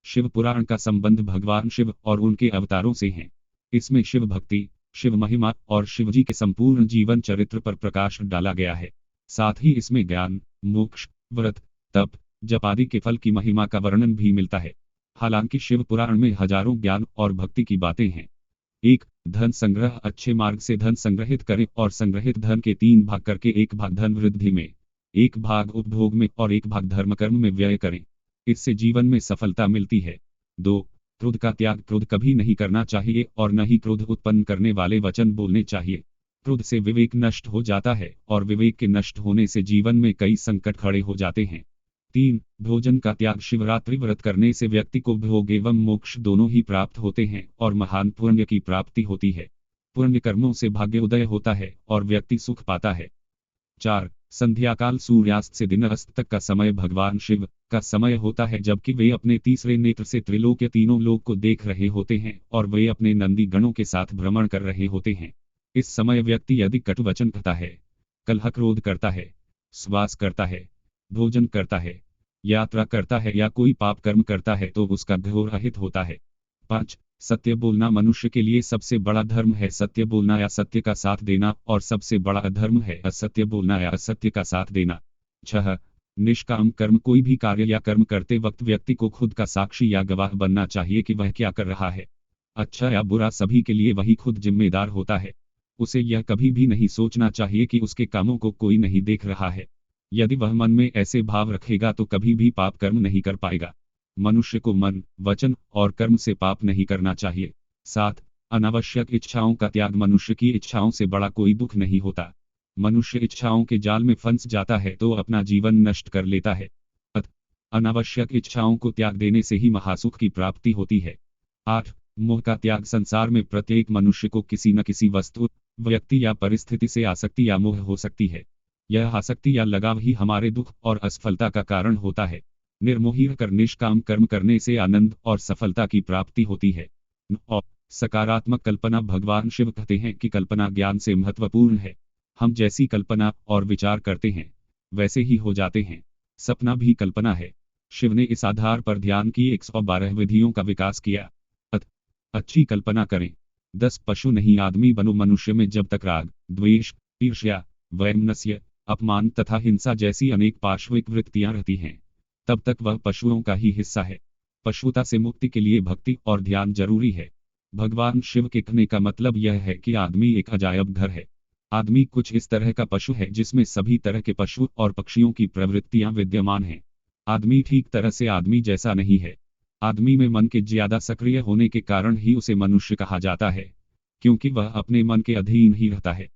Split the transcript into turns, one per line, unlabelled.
शिव पुराण का संबंध भगवान शिव और उनके अवतारों से है। इसमें शिव भक्ति, शिव महिमा और शिवजी के संपूर्ण जीवन चरित्र पर प्रकाश डाला गया है। साथ ही इसमें ज्ञान, मोक्ष, व्रत, तप, जप आदि के फल की महिमा का वर्णन भी मिलता है। हालांकि शिव पुराण में हजारों ज्ञान और भक्ति की बातें हैं। 1. धन संग्रह। अच्छे मार्ग से धन संग्रहित करें और संग्रहित धन के 3 भाग करके एक भाग धन वृद्धि में, एक भाग उपभोग में और एक भाग धर्म कर्म में व्यय करें। इससे जीवन में सफलता मिलती है। 2. क्रोध का त्याग। क्रोध कभी नहीं करना चाहिए और न ही क्रोध उत्पन्न करने वाले वचन बोलने चाहिए। क्रोध से विवेक नष्ट हो जाता है और विवेक के नष्ट होने से जीवन में कई संकट खड़े हो जाते हैं। 3. भोजन का त्याग। शिवरात्रि व्रत करने से व्यक्ति को भोग एवं मोक्ष दोनों ही प्राप्त होते हैं और महान पुण्य की प्राप्ति होती है। पुण्य कर्मों से भाग्योदय होता है और व्यक्ति सुख पाता है। 4. संध्याकाल। सूर्यास्त से दिन अस्त तक का समय भगवान शिव का समय होता है, जबकि वे अपने तीसरे नेत्र से त्रिलोक्य तीनों लोक को देख रहे होते हैं और वे अपने नंदी गणों के साथ भ्रमण कर रहे होते हैं। इस समय व्यक्ति यदि कटु वचन कहता है, कलह क्रोध करता है, श्वास करता है, भोजन करता है, यात्रा करता है या कोई पाप कर्म करता है तो उसका घोर अहित होता है। 5. सत्य बोलना। मनुष्य के लिए सबसे बड़ा धर्म है सत्य बोलना या सत्य का साथ देना, और सबसे बड़ा अधर्म है असत्य बोलना या असत्य का साथ देना। 6. निष्काम कर्म। कोई भी कार्य या कर्म करते वक्त व्यक्ति को खुद का साक्षी या गवाह बनना चाहिए कि वह क्या कर रहा है। अच्छा या बुरा सभी के लिए वही खुद जिम्मेदार होता है। उसे यह कभी भी नहीं सोचना चाहिए कि उसके कामों को कोई नहीं देख रहा है। यदि वह मन में ऐसे भाव रखेगा तो कभी भी पाप कर्म नहीं कर पाएगा। मनुष्य को मन, वचन और कर्म से पाप नहीं करना चाहिए। 7. अनावश्यक इच्छाओं का त्याग। मनुष्य की इच्छाओं से बड़ा कोई दुख नहीं होता। मनुष्य इच्छाओं के जाल में फंस जाता है तो अपना जीवन नष्ट कर लेता है। अनावश्यक इच्छाओं को त्याग देने से ही महासुख की प्राप्ति होती है। 8. मोह का त्याग। संसार में प्रत्येक मनुष्य को किसी न किसी वस्तु, व्यक्ति या परिस्थिति से आसक्ति या मोह हो सकती है। यह आसक्ति या लगाव ही हमारे दुख और असफलता का कारण होता है। निर्मोही कर निष्काम कर्म करने से आनंद और सफलता की प्राप्ति होती है। 9. सकारात्मक कल्पना। भगवान शिव कहते हैं कि कल्पना ज्ञान से महत्वपूर्ण है। हम जैसी कल्पना और विचार करते हैं वैसे ही हो जाते हैं। सपना भी कल्पना है। शिव ने इस आधार पर ध्यान की 112 विधियों का विकास किया। अच्छी कल्पना करें। 10 पशु नहीं आदमी बनो। मनुष्य में जब तक राग, द्वेष, ईर्ष्या, वैमनस्य, अपमान तथा हिंसा जैसी अनेक पार्श्विक वृत्तियां रहती हैं, तब तक वह पशुओं का ही हिस्सा है। पशुता से मुक्ति के लिए भक्ति और ध्यान जरूरी है। भगवान शिव के कहने का मतलब यह है कि आदमी एक अजायब घर है। आदमी कुछ इस तरह का पशु है जिसमें सभी तरह के पशु और पक्षियों की प्रवृत्तियां विद्यमान हैं। आदमी ठीक तरह से आदमी जैसा नहीं है। आदमी में मन के ज्यादा सक्रिय होने के कारण ही उसे मनुष्य कहा जाता है, क्योंकि वह अपने मन के अधीन ही रहता है।